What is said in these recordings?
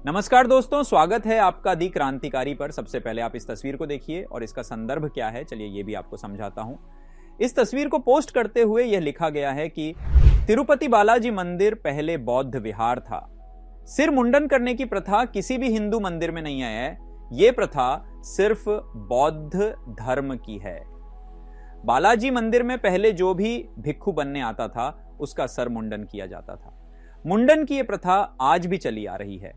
नमस्कार दोस्तों, स्वागत है आपका दी क्रांतिकारी पर। सबसे पहले आप इस तस्वीर को देखिए और इसका संदर्भ क्या है, चलिए ये भी आपको समझाता हूं। इस तस्वीर को पोस्ट करते हुए यह लिखा गया है कि तिरुपति बालाजी मंदिर पहले बौद्ध विहार था। सिर मुंडन करने की प्रथा किसी भी हिंदू मंदिर में नहीं है। यह प्रथा सिर्फ बौद्ध धर्म की है। बालाजी मंदिर में पहले जो भी भिक्षु बनने आता था उसका सर मुंडन किया जाता था। मुंडन की यह प्रथा आज भी चली आ रही है।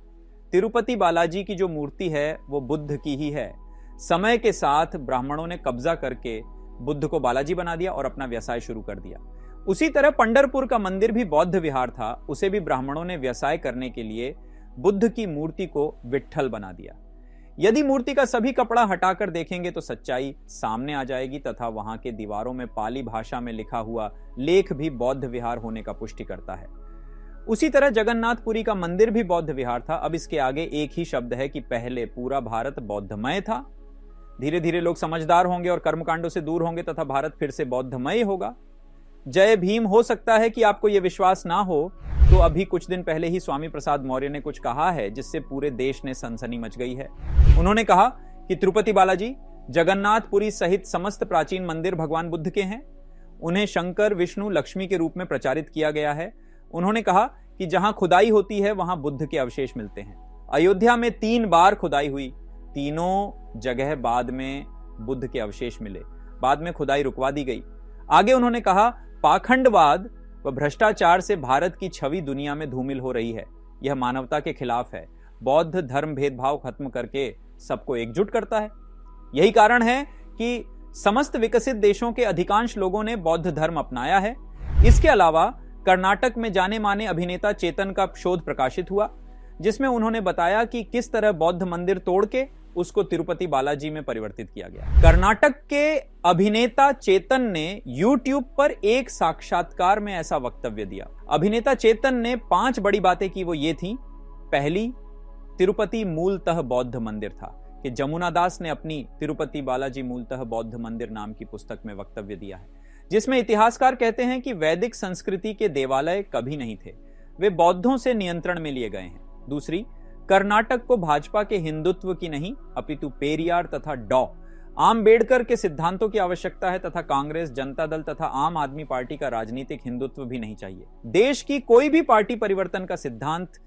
तिरुपति बालाजी की जो मूर्ति है वो बुद्ध की ही है। समय के साथ ब्राह्मणों ने कब्जा करके बुद्ध को बालाजी बना दिया और अपना व्यवसाय शुरू कर दिया। उसी तरह पंढरपुर का मंदिर भी बौद्ध विहार था, उसे भी ब्राह्मणों ने व्यवसाय करने के लिए बुद्ध की मूर्ति को विट्ठल बना दिया। यदि मूर्ति का सभी कपड़ा हटाकर देखेंगे तो सच्चाई सामने आ जाएगी तथा वहां के दीवारों में पाली भाषा में लिखा हुआ लेख भी बौद्ध विहार होने का पुष्टि करता है। उसी तरह जगन्नाथपुरी का मंदिर भी बौद्ध विहार था। अब इसके आगे एक ही शब्द है कि पहले पूरा भारत बौद्धमय था। धीरे धीरे लोग समझदार होंगे और कर्मकांडों से दूर होंगे तथा भारत फिर से बौद्धमय होगा। जय भीम। हो सकता है कि आपको यह विश्वास ना हो, तो अभी कुछ दिन पहले ही स्वामी प्रसाद मौर्य ने कुछ कहा है जिससे पूरे देश ने सनसनी मच गई है। उन्होंने कहा कि तिरुपति बालाजी, जगन्नाथपुरी सहित समस्त प्राचीन मंदिर भगवान बुद्ध के हैं। उन्हें शंकर, विष्णु, लक्ष्मी के रूप में प्रचारित किया गया है। उन्होंने कहा कि जहां खुदाई होती है वहां बुद्ध के अवशेष मिलते हैं। अयोध्या में 3 बार खुदाई हुई, तीनों जगह बाद में बुद्ध के अवशेष मिले। बाद में खुदाई रुकवा दी गई। आगे उन्होंने कहा, पाखंडवाद व भ्रष्टाचार से भारत की छवि दुनिया में धूमिल हो रही है। यह मानवता के खिलाफ है। बौद्ध धर्म भेदभाव खत्म करके सबको एकजुट करता है। यही कारण है कि समस्त विकसित देशों के अधिकांश लोगों ने बौद्ध धर्म अपनाया है। इसके अलावा कर्नाटक में जाने माने अभिनेता चेतन का शोध प्रकाशित हुआ, जिसमें उन्होंने बताया कि किस तरह बौद्ध मंदिर तोड़ के उसको तिरुपति बालाजी में परिवर्तित किया गया। कर्नाटक के अभिनेता चेतन ने YouTube पर एक साक्षात्कार में ऐसा वक्तव्य दिया। अभिनेता चेतन ने 5 बड़ी बातें की। वो ये थी। पहली, तिरुपति मूलतः बौद्ध मंदिर था, कि जमुना दास ने अपनी तिरुपति बालाजी मूलतः बौद्ध मंदिर नाम की पुस्तक में वक्तव्य दिया है, जिसमें इतिहासकार कहते हैं कि वैदिक संस्कृति के देवालय कभी नहीं थे, वे बौद्धों से नियंत्रण में लिए गए हैं। दूसरी, कर्नाटक को भाजपा के हिंदुत्व की नहीं अपितु पेरियार तथा डॉ. आम्बेडकर के सिद्धांतों की आवश्यकता है तथा कांग्रेस, जनता दल तथा आम आदमी पार्टी का राजनीतिक हिंदुत्व भी नहीं चाहिए। देश की कोई भी पार्टी परिवर्तन का सिद्धांत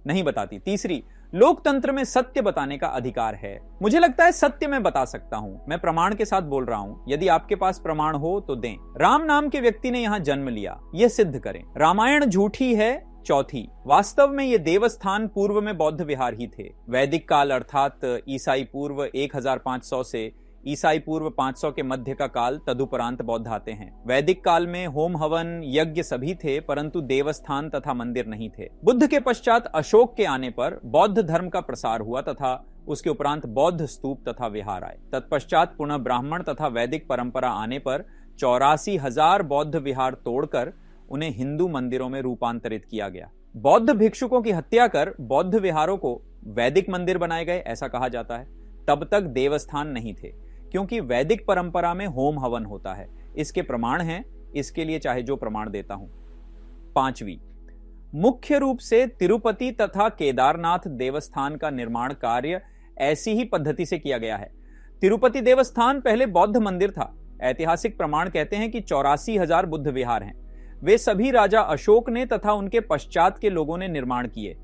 नहीं बताती। तीसरी, लोकतंत्र में सत्य बताने का अधिकार है। मुझे लगता है सत्य मैं बता सकता हूं। मैं प्रमाण के साथ बोल रहा हूं। यदि आपके पास प्रमाण हो तो दें। राम नाम के व्यक्ति ने यहां जन्म लिया, यह सिद्ध करें। रामायण झूठी है। चौथी, वास्तव में ये देवस्थान पूर्व में बौद्ध विहार ही थे। वैदिक काल अर्थात ईसाई पूर्व 1500 से ईसाई पूर्व 500 के मध्य का काल, तदुपरांत बौद्ध आते हैं। वैदिक काल में होम हवन यज्ञ सभी थे, परंतु देवस्थान तथा मंदिर नहीं थे। बुद्ध के पश्चात अशोक के आने पर बौद्ध धर्म का प्रसार हुआ तथा उसके उपरांत बौद्ध स्तूप तथा विहार आए। तत्पश्चात पुनः ब्राह्मण तथा वैदिक परंपरा आने पर 84,000 बौद्ध विहार तोड़कर उन्हें हिंदू मंदिरों में रूपांतरित किया गया। बौद्ध भिक्षुकों की हत्या कर बौद्ध विहारों को वैदिक मंदिर बनाए गए, ऐसा कहा जाता है। तब तक देवस्थान नहीं थे, क्योंकि वैदिक परंपरा में होम हवन होता है। इसके प्रमाण हैं, इसके लिए चाहे जो प्रमाण देता हूं। 5वीं, मुख्य रूप से तिरुपति तथा केदारनाथ देवस्थान का निर्माण कार्य ऐसी ही पद्धति से किया गया है। तिरुपति देवस्थान पहले बौद्ध मंदिर था। ऐतिहासिक प्रमाण कहते हैं कि 84,000 बुद्ध विहार हैं। वे सभी राजा अशोक ने तथा उनके पश्चात के लोगों ने निर्माण किए।